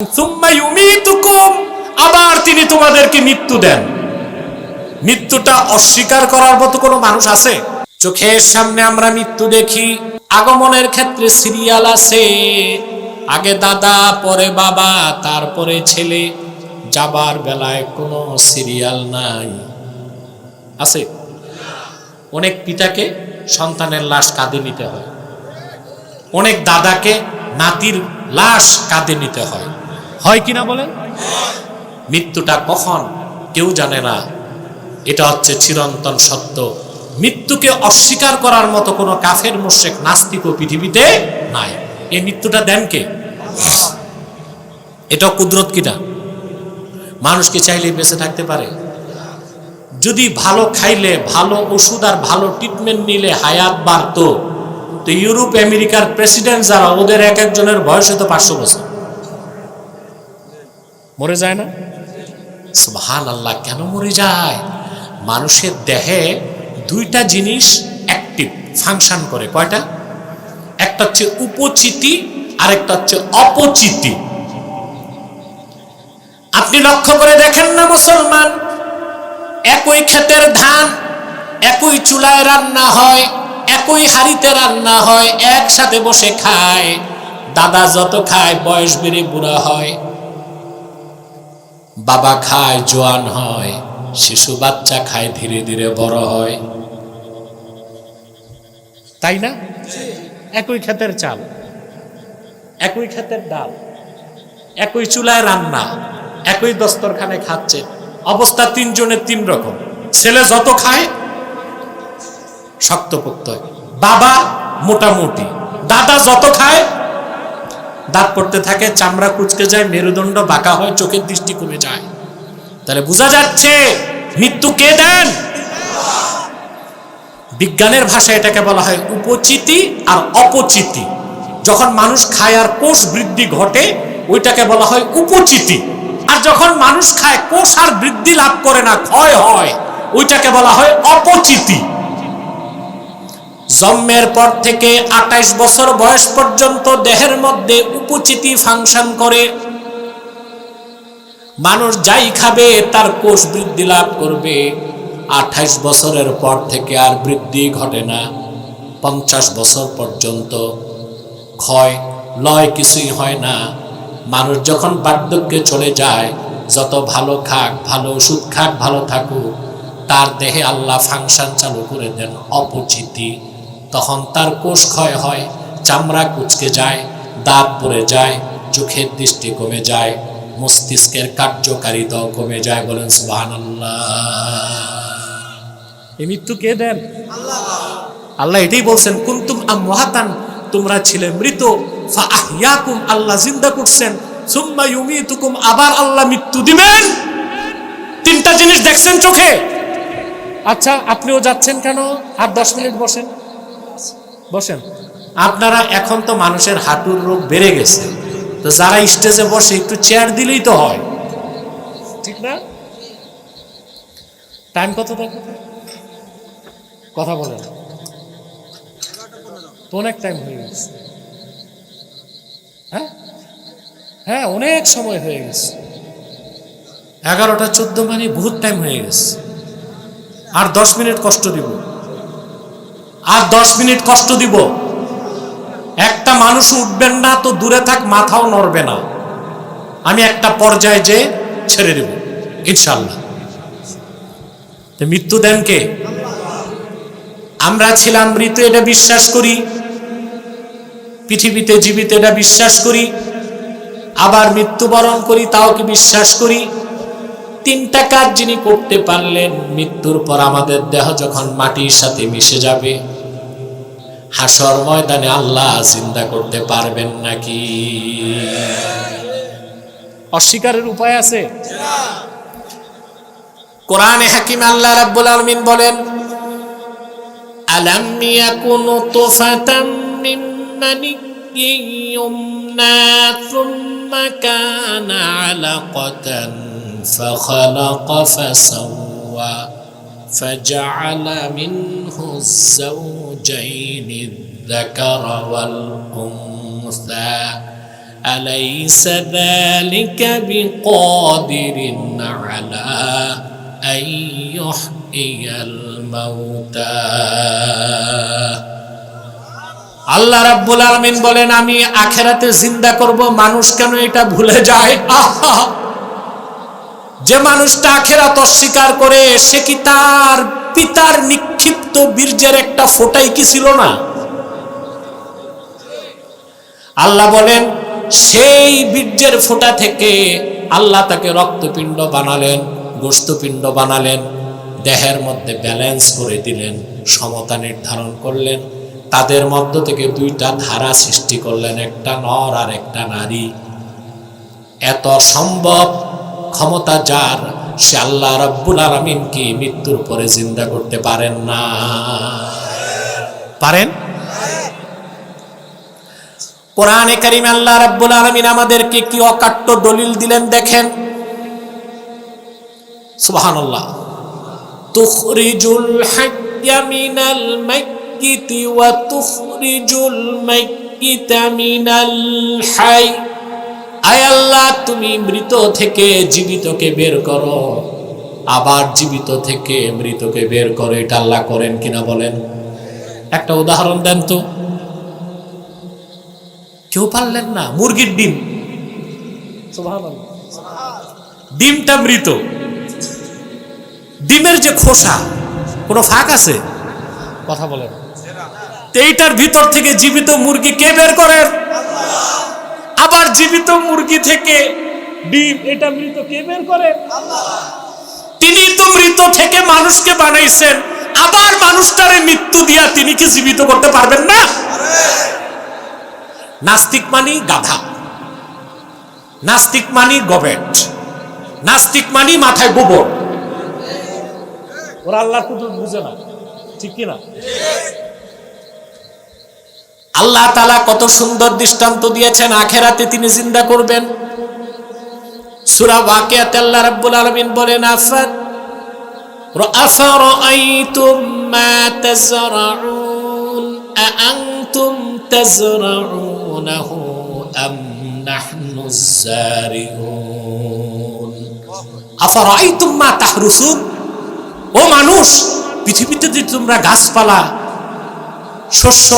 সুম্মা ইউমীতুকুম, আবার তিনি তোমাদেরকে মৃত্যু দেন। মৃত্যুটা অস্বীকার করার মতো কোনো মানুষ আছে? চোখের সামনে আমরা মৃত্যু দেখি। আগমনের ক্ষেত্রে সিরিয়াল আছে, আগে দাদা, পরে বাবা, তারপরে ছেলে। যাবার বেলায় কোনো সিরিয়াল নাই। আছে? অনেক পিতাকে সন্তানের লাশ কাঁধে নিতে হয়, অনেক দাদাকে নাতির লাশ কাঁধে নিতে হয়। হয় কিনা বলেন? মৃত্যুটা কখন কেউ জানে না, এটা হচ্ছে চিরন্তন সত্য। মৃত্যুকে অস্বীকার করার মতো কোনো কাফের মুশরিক নাস্তিকও পৃথিবীতে নাই। এই মৃত্যুটা দেন কে? এটা কুদরত কিনা? মানুষ কি চাইলে বেঁচে থাকতে পারে? যদি ভালো খাইলে, ভালো ওষুধ আর ভালো ট্রিটমেন্ট নিলে হায়াত বাড়তো, তো ইউরোপ আমেরিকার প্রেসিডেন্ট যারা, ওদের এক একজনের বয়স হতো 500 বছর। মরে যায় না? সুবহানাল্লাহ। কেন মরে যায়? মানুষের দেহে দুইটা জিনিস অ্যাক্টিভ ফাংশন করে। কয়টা? একটা হচ্ছে উপচিতি, আর একটা হচ্ছে অপচিতি। আপনি লক্ষ্য করে দেখেন না মুসলমান, একই ক্ষেতের ধান একই চুলায় রান্না হয়, একই হাড়িতে রান্না হয়, একসাথে বসে খায়। দাদা যত খায় বয়স বেড়ে বুড়া হয়, বাবা খায় জোয়ান হয়, শিশু বাচ্চা খায় ধীরে ধীরে বড় হয়। তাই না? একই ক্ষেতের চাল, একই ক্ষেতের ডাল, একই চুলায় রান্না, একই দস্তরখানে খাচ্ছে, অবস্থা তিনজনের তিন রকম। ছেলে যত খায় শক্তপোক্ত হয়, বাবা মোটামুটি, দাদা যত খায় দাঁত পড়তে থাকে, চামড়া কুচকে যায়, মেরুদণ্ড বাঁকা হয়, চোখের দৃষ্টি কমে যায়। তাহলে বোঝা যাচ্ছে মৃত্যু কে দেন? বিজ্ঞানের ভাষায় এটাকে বলা হয় উপচিতি আর অপচিতি। যখন মানুষ খায় আর কোষ বৃদ্ধি ঘটে, ওইটাকে বলা হয় উপচিতি। আর যখন মানুষ খায় কোষ আর বৃদ্ধি লাভ করে না, ক্ষয় হয়, ওইটাকে বলা হয় অপচিতি। জন্মের পর থেকে 28 বছর বয়স পর্যন্ত দেহের মধ্যে উপচিতি ফাংশন করে। মানুষ যাই খাবে তার কোষ বৃদ্ধি লাভ করবে। 28 বছরের পর থেকে আর বৃদ্ধি ঘটে না। 50 বছর পর্যন্ত ক্ষয় লয় কিছুই হয় না। মানুষ যখন বার্ধক্যে চলে যায়, যত ভালো খাক, ভালো ওষুধ খাক, ভালো থাকুক, তার দেহে আল্লাহ ফাংশন চালু করে দেন অপচিতি। তখন তার কোষ ক্ষয় হয়, চামড়া কুচকে যায়, দাঁত পড়ে যায়, চোখের দৃষ্টি কমে যায়, মস্তিষ্কের কার্যকারিতাও কমে যায়। বলেন সুবহানাল্লাহ। এই মৃত্যু কে দেন? আল্লাহ এটাই বলছেন, কুনতুম আমওয়াতান, তোমরা ছিলে মৃত, ফাআহইয়াকুম, আল্লাহ জিন্দা করছেন, সুম্মা ইউমীতুকুম, আবার আল্লাহ মৃত্যু দিবেন। তিনটা জিনিস দেখছেন চোখে। আচ্ছা, আপনিও যাচ্ছেন কেন? আর 10 মিনিট বসেন, বসেন। আপনারা এখন তো মানুষের হাঁটুর রোগ বেড়ে গেছে, তো যারা স্টেজে বসে একটু চেয়ার দিলেই তো হয়, ঠিক না? টাইম কত দেখো, কথা বলেন। তো অনেক টাইম হয়ে গেছে। হ্যাঁ হ্যাঁ, অনেক সময় হয়ে গেছে। 11টা 14 মানে বহুত টাইম হয়ে গেছে। আর 10 মিনিট কষ্ট দিব, আর 10 মিনিট কষ্ট দিব। একটা মানুষ উঠবেন না তো দূরে থাক, মাথাও নড়বে না। আমি একটা পর্যায়ে যে ছেড়ে দেব ইনশাআল্লাহ। মৃত্যু দেন কে? আমরা ছিলাম মৃত, এটা বিশ্বাস করি। পৃথিবীতে জীবিত, এটা বিশ্বাস করি। আবার মৃত্যুবরণ করি, তাও কি বিশ্বাস করি। তিনটা কাজ যিনি করতে পারলেন, মৃত্যুর পর আমাদের দেহ যখন মাটির সাথে মিশে যাবে, হাসর ময়দানে আল্লাহ জিন্দা করতে পারবেন নাকি? অস্বীকারের উপায় আছে? কোরআনে হাকিম আল্লাহ রাব্বুল আলামিন বলেন, আলাম ইয়াকুনু তুফাতাম মিন মানিয়্যিন ইউমনা সুম্মা কানা আলাকাতান ফাখালাকা ফাসাওয়া ফাজআলা মিনহু الزوجين الذكر والأنثى আলাইসা যালিকা বিকাদিরিন আলা আন ইউহইয়াল মাউতা। আল্লাহ রাব্বুল আলামিন বলেন, আমি আখিরাতে জিন্দা করব। মানুষ কেন এটা ভুলে যায়? যে মানুষটা আখিরাত অস্বীকার করে, সে কি তার পিতার নিক্ষিপ্ত বীর্যের একটা ফোঁটাই কি ছিল না? আল্লাহ বলেন, সেই বীর্যের ফোঁটা থেকে আল্লাহ তাকে রক্তপিণ্ড বানালেন, গোশতপিণ্ড বানালেন, দেহের মধ্যে ব্যালেন্স করে দিলেন, সমতা নির্ধারণ করলেন, তাদের মধ্য থেকে দুইটা ধারা সৃষ্টি করলেন, একটা নর আর একটা নারী। এত সম্ভব ক্ষমতা যার, সে আল্লাহ রাব্বুল আলামিন কি মৃত্যুর পরে জিন্দা করতে পারেন না? পারেন? কোরআনে কারিমে আল্লাহ রাব্বুল আলামিন আমাদেরকে কি অকাট্য দলিল দিলেন দেখেন। সুবহানাল্লাহ। তুখরিজুল হাইয়্যা মিনাল মাইয়্যিতি ওয়া তুখরিজুল মাইয়্যিতা মিনাল হায়্য। আয় আল্লাহ, তুমি মৃত থেকে জীবিতকে বের করো, আবার জীবিত থেকে মৃতকে বের করো। এটা আল্লাহ করেন কিনা বলেন? একটা উদাহরণ দেন তো। কেউ পারলেন না? মুরগির ডিম, ডিমটা মৃত, ডিমের যে খোসা, কোনো ফাঁক আছে? কথা বলেন। এইটার ভিতর থেকে জীবিত মুরগি কে বের করেন? আবার জীবিত মুরগি থেকে ডিম, এটা মৃত কে বের করেন? তিনি তো মৃত থেকে মানুষকে বানাইছেন, আবার মানুষটারে মৃত্যু দিয়া তিনি কি জীবিত করতে পারবেন না? নাস্তিক মানি গাধা, নাস্তিক মানি গবেট, নাস্তিক মানি মাথায় গোবর। ওরা আল্লাহর কুদরত বুঝে না, ঠিক কি না? আল্লাহ তাআলা কত সুন্দর দৃষ্টান্ত দিয়েছেন, আখিরাতে তিনি জিন্দা করবেন। সূরা ওয়াকিয়াতে আল্লাহ রাব্বুল আলামিন বলেন, আফারাআইতুম মা তাজরাউন আআনতুম তাজরাউনাহু আম নাহনুজ যারিউন। আফারাআইতুম মা তাহরুসুন। ও মানুষ, পৃথিবীতে যে তোমরা গাছপালা, শস্য,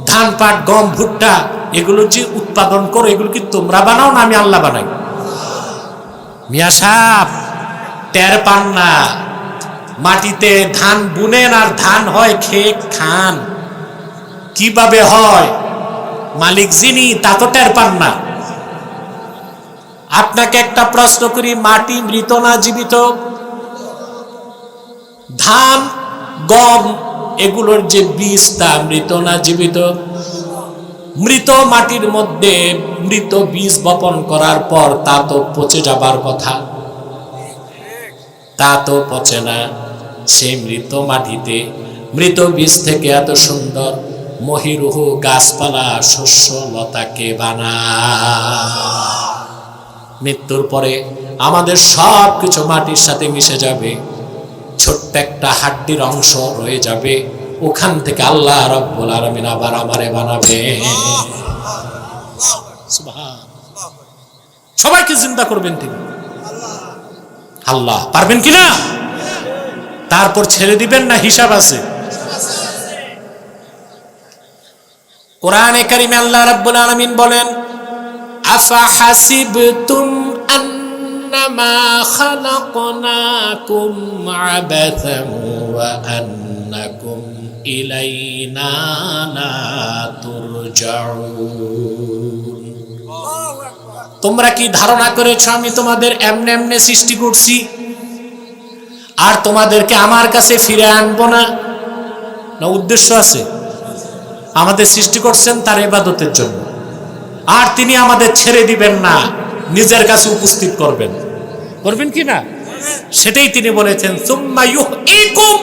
ধান, পাট, গম, ভুট্টা, এগুলো যে উৎপাদন করো, এগুলো কি তোমরা বানাও না আমি আল্লাহ বানাই? মিয়া সাহেব, টের পান না? মাটিতে ধান বুনেন আর ধান হয়, খেয়ে খান। কিভাবে হয় মালিক যিনি, তা তো টের পান না। আপনাকে একটা প্রশ্ন করি, মাটি মৃত না জীবিত? ধান, গম, এগুলোর যে বীজ, তা মৃত না জীবিত? মৃত মাটির মধ্যে মৃত বীজ বপন করার পর তা তো পচে যাবার কথা, তা তো পচে না। সেই মৃত মাটিতে মৃত বীজ থেকে এত সুন্দর মহিরুহ গাছপালা, শস্য, লতাকে বানায়। মৃত্যুর পরে আমাদের সব কিছু মাটির সাথে মিশে যাবে, ছোট্ট একটা হাড্ডির অংশ রয়ে যাবে, ওখান থেকে আল্লাহ রাব্বুল আলামিন আবার আমারে বানাবে। সবাইকে জিন্দা করবেন তিনি আল্লাহ। পারবেন কিনা? তারপর ছেড়ে দিবেন না হিসাব আছে? কোরআনে কারিমে আল্লাহ রাব্বুল আলামিন বলেন, আফা হাসিবতুম আন্নামা খালাকনাকুম আবাসান ওয়া আন্নাকুম ইলাইনা লা তুরজাউন। তোমরা কি ধারণা করেছো আমি তোমাদের এমনে এমনে সৃষ্টি করছি আর তোমাদেরকে আমার কাছে ফিরে আনবো না? না উদ্দেশ্য আছে? আমাদের সৃষ্টি করছেন তার ইবাদতের জন্য, আর তিনি আমাদের ছেড়ে দিবেন না, নিজের কাছে উপস্থিত করবেন। করবেন কি না? সেটাই তিনি বলেছেন, সুম্মা ইউহয়িকুম,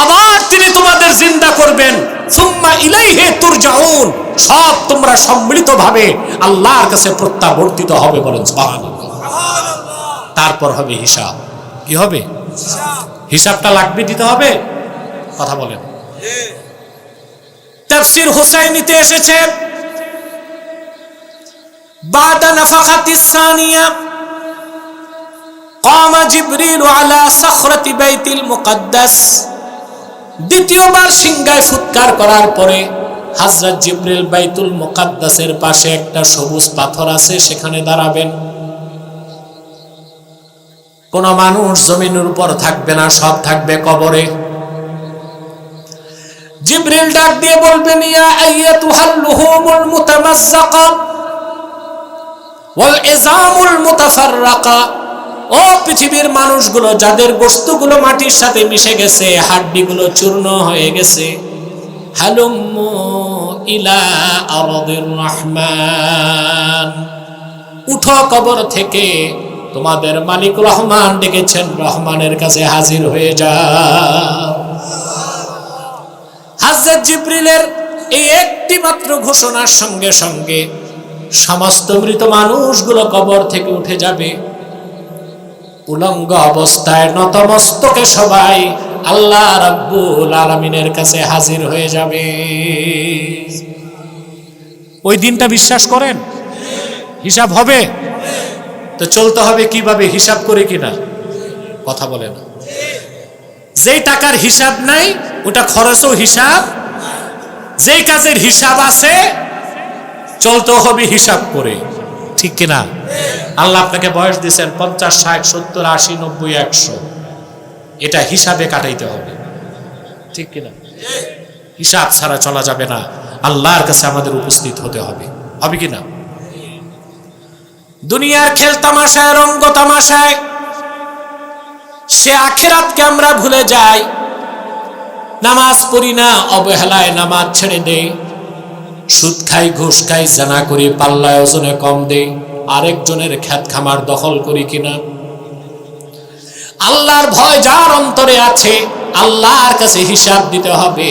আবার তিনি তোমাদের জিন্দা করবেন, সুম্মা ইলাইহি তুরজাউন, সব তোমরা সম্মিলিতভাবে আল্লাহর কাছে প্রত্যাবর্তিত হবে। বলেন সুবহানাল্লাহ। তারপর হবে হিসাব। কি হবে? হিসাবটা লাগবে, দিতে হবে। কথা বলেন। তাফসীর হুসাইনীতে এসেছে, বাদা নাফাকাতিস সানিয়া قام جبريل على صخرة بيت المقدس দ্বিতীয়বার সিংহায় ফুৎকার করার পরে হযরত জিবরিল বাইতুল মুকাদ্দাসের পাশে একটা সবুজ পাথর আছে, সেখানে দাঁড়াবেন। কোন মানুষ জমিনের উপর থাকবে না, সব থাকবে কবরে। জিবরিল ডাক দিয়ে বলবেন, ইয়া আইয়াতুহাল লুহুমুল মুতামাজ্জাকা ওয়াল ইজামুল মুতাফাররাকা, ও পৃথিবীর মানুষগুলো যাদের গোশতগুলো মাটির সাথে মিশে গেছে, হাড্ডিগুলো চূর্ণ হয়ে গেছে, হালুম্মু ইলা আরদির রহমান, উঠো কবর থেকে, তোমাদের মালিক রহমান ডেকেছেন, রহমানের কাছে হাজির হয়ে যাও। হযরত জিবরিলের এই একটি মাত্র ঘোষণার সঙ্গে সঙ্গে সমস্ত মৃত মানুষগুলো কবর থেকে উঠে যাবে। উলঙ্গ অবস্থায় নতমস্তকে সবাই আল্লাহ রাব্বুল আলামিনের কাছে হাজির হয়ে যাবে। ওই দিনটা বিশ্বাস করেন? হিসাব হবে তো চলতে হবে কিভাবে? হিসাব করে কিনা? কথা বলে না। যেই টাকার হিসাব নাই ওটা খরচও হিসাব, যেই কাজের হিসাব আছে চলতে হবে হিসাব করে, ঠিক কিনা? আল্লাহ আপনাকে বয়স দিয়েছেন 50, 60, 70, 80, 90, 100, এটা হিসাবে কাটাইতে হবে, ঠিক কিনা? হিসাব ছাড়া চলা যাবে না, আল্লাহর কাছে আমাদের উপস্থিত হতে হবে, হবে কিনা? দুনিয়ার খেল তামাশায়, রঙ্গ তামাশায় সে আখিরাতকে আমরা ভুলে যাই। নামাজ পড়ি না, অবহেলায় নামাজ ছেড়ে দেই, সুদ খাই, ঘুষ খাই, জানা করি, পাল্লায় ওজনে কম দেই, আরেকজনের খ্যাত খামার দখল করি কিনা? আল্লাহর ভয় যার অন্তরে আছে, আল্লাহর কাছে হিসাব দিতে হবে।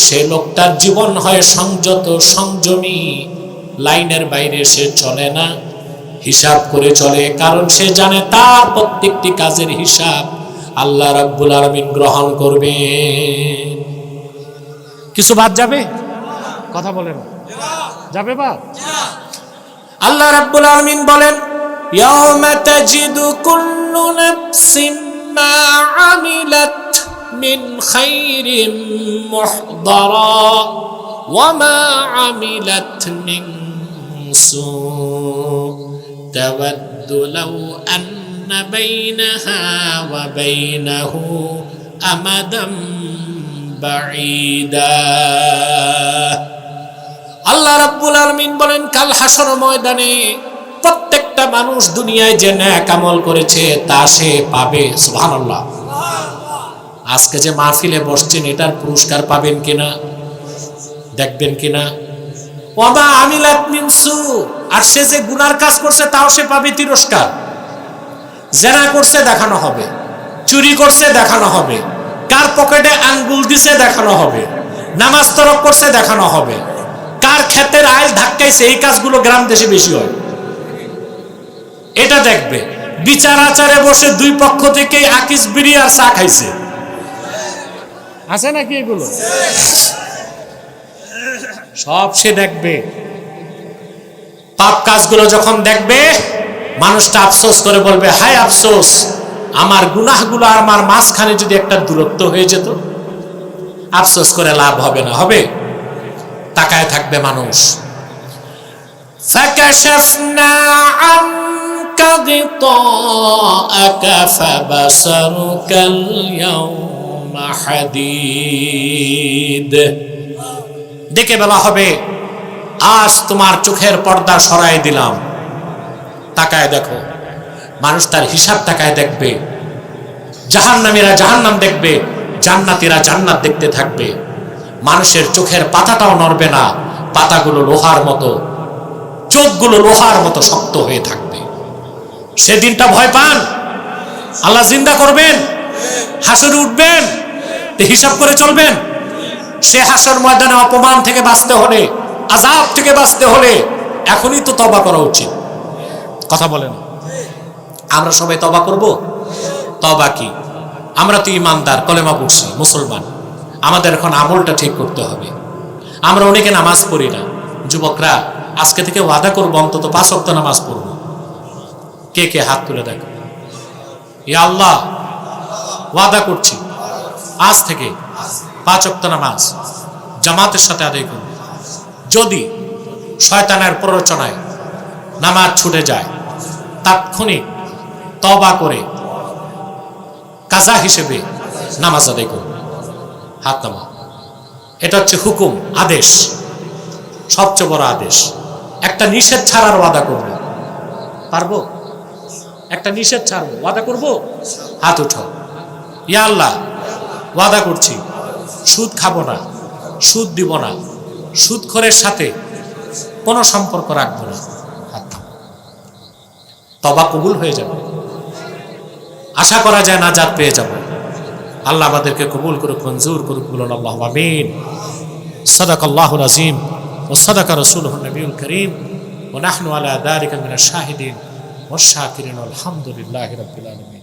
সে লোকটার জীবন হয় সংযত, সংযমী, লাইনের বাইরে সে চলে না, হিসাব করে চলে, কারণ সে জানে তার প্রত্যেকটি কাজের হিসাব আল্লাহ রাব্বুল আলামিন গ্রহণ করবে। কিছু বাদ যাবে? কথা বলেন, যাবে বাদ? আল্লাহ রাব্বুল আলামিন বলেন, ইয়াওমা তাজিদু কুল্লু নাফসিন মা আমিলাত মিন খাইরিন মুহদারা ওয়া মা আমিলাত মিন সু তাওয়াদ্দু লাউ আন্না বাইনাহা ওয়া বাইনাহু আমাদাম বাঈদা। আল্লাহ রাব্বুল আলামিন বলেন, কাল হাসর ময়দানে প্রত্যেকটা মানুষ দুনিয়ায় যে নেক আমল করেছে তা সে পাবে। সুবহানাল্লাহ। আজকে যে মাহফিলে বসছেন এটার পুরস্কার পাবেন কিনা, দেখবেন কিনা? ওয়ামা আমিলাত মিন সু, আর সে যে গুনার কাজ করছে তাও সে পাবে তিরস্কার। জেনা করছে দেখানো হবে, চুরি করছে দেখানো হবে, কার পকেটে আঙ্গুল দিছে দেখানো হবে, নামাজ তরক করছে দেখানো হবে, কার ক্ষেতের আইল ধাক্কাইছে, এই কাজগুলো গ্রাম দেশে বেশি হয়, এটা দেখবে। বিচার আচারে বসে দুই পক্ষ থেকে আকিস বিড়ি আর চা খাইছে, আছে নাকি? এগুলো সব সে দেখবে। পাপ কাজগুলো যখন দেখবে মানুষটা আফসোস করে বলবে, হায় আফসোস, আমার গুনাহগুলো আর আমার মাঝখানে যদি একটা দূরত্ব হয়ে যেত। আফসোস করে লাভ হবে না, হবে? তাকায় থাকবে মানুষ। ফাকাশাফনা আনকা গিতাআকা ফাবাসারুকাল ইয়াওমা হাদীদ। ডেকে বলা হবে, আজ তোমার চোখের পর্দা সরাই দিলাম, তাকায় দেখো। মানুষ তার হিসাব তাকায় দেখবে। জাহান্নামীরা জাহান্নাম দেখবে, জান্নাতীরা জান্নাত দেখতে থাকবে। মানুষের চোখের পাতাটাও নড়বে না, পাতাগুলো লোহার মতো, চোখগুলো লোহার মতো শক্ত হয়ে থাকবে। সেদিনটা ভয় পান? আল্লাহ জিন্দা করবেন, হাসরে উঠবেন, হিসাব করে চলবেন। সে হাসর ময়দানে অপমান থেকে বাঁচতে হলে, আযাব থেকে বাঁচতে হলে এখনই তো তওবা করা উচিত। কথা বলেন, আমরা সবাই তওবা করব? তওবা কি? আমরা তো ইমানদার, কলেমা পড়ছি, মুসলমান। আমাদের এখন আমলটা ঠিক করতে হবে। আমরা অনেকে নামাজ পড়ি না। যুবকরা, আজকে থেকে ওয়াদা করবো অন্তত 5 ওয়াক্ত নামাজ পড়বো। কে কে হাত তুলে দেখো। ইয়া আল্লাহ, ওয়াদা করছি আজ থেকে 5 ওয়াক্ত নামাজ জামাতের সাথে আদায় করব। যদি শয়তানের প্ররোচনায় নামাজ ছুটে যায়, তাৎক্ষণিক তওবা করে কাজা হিসেবে নামাজ আদায় করব। হাত নামা। এটা হচ্ছে হুকুম, আদেশ, সবচেয়ে বড় আদেশ। একটা নিষেধ ছাড়ার ওয়াদা করব, পারবো? একটা নিষেধ ছাড়বো, ওয়াদা করব। হাত উঠাও। ইয়া আল্লাহ, ওয়াদা করছি সুদ খাবো না, সুদ দিব না, সুদখোরের সাথে কোনো সম্পর্ক রাখবো না। হাত নামাও। তওবা কবুল হয়ে যাবে, আশা করা যায় নাজাত পেয়ে যাব। আল্লাহ আমাদেরকে কবুল করুক, মঞ্জুর করুক, বলুন আল্লাহুম্মা আমিন। সাদাকাল্লাহুল আযীম ওয়া সাদাকা রাসূলুহুন নবিয়ুল কারীম ওয়া নাহনু আলা যালিকা মিনাশ শাহিদিন ওয়াশ শাকিরিন আলহামদুলিল্লাহি রাব্বিল আলামিন।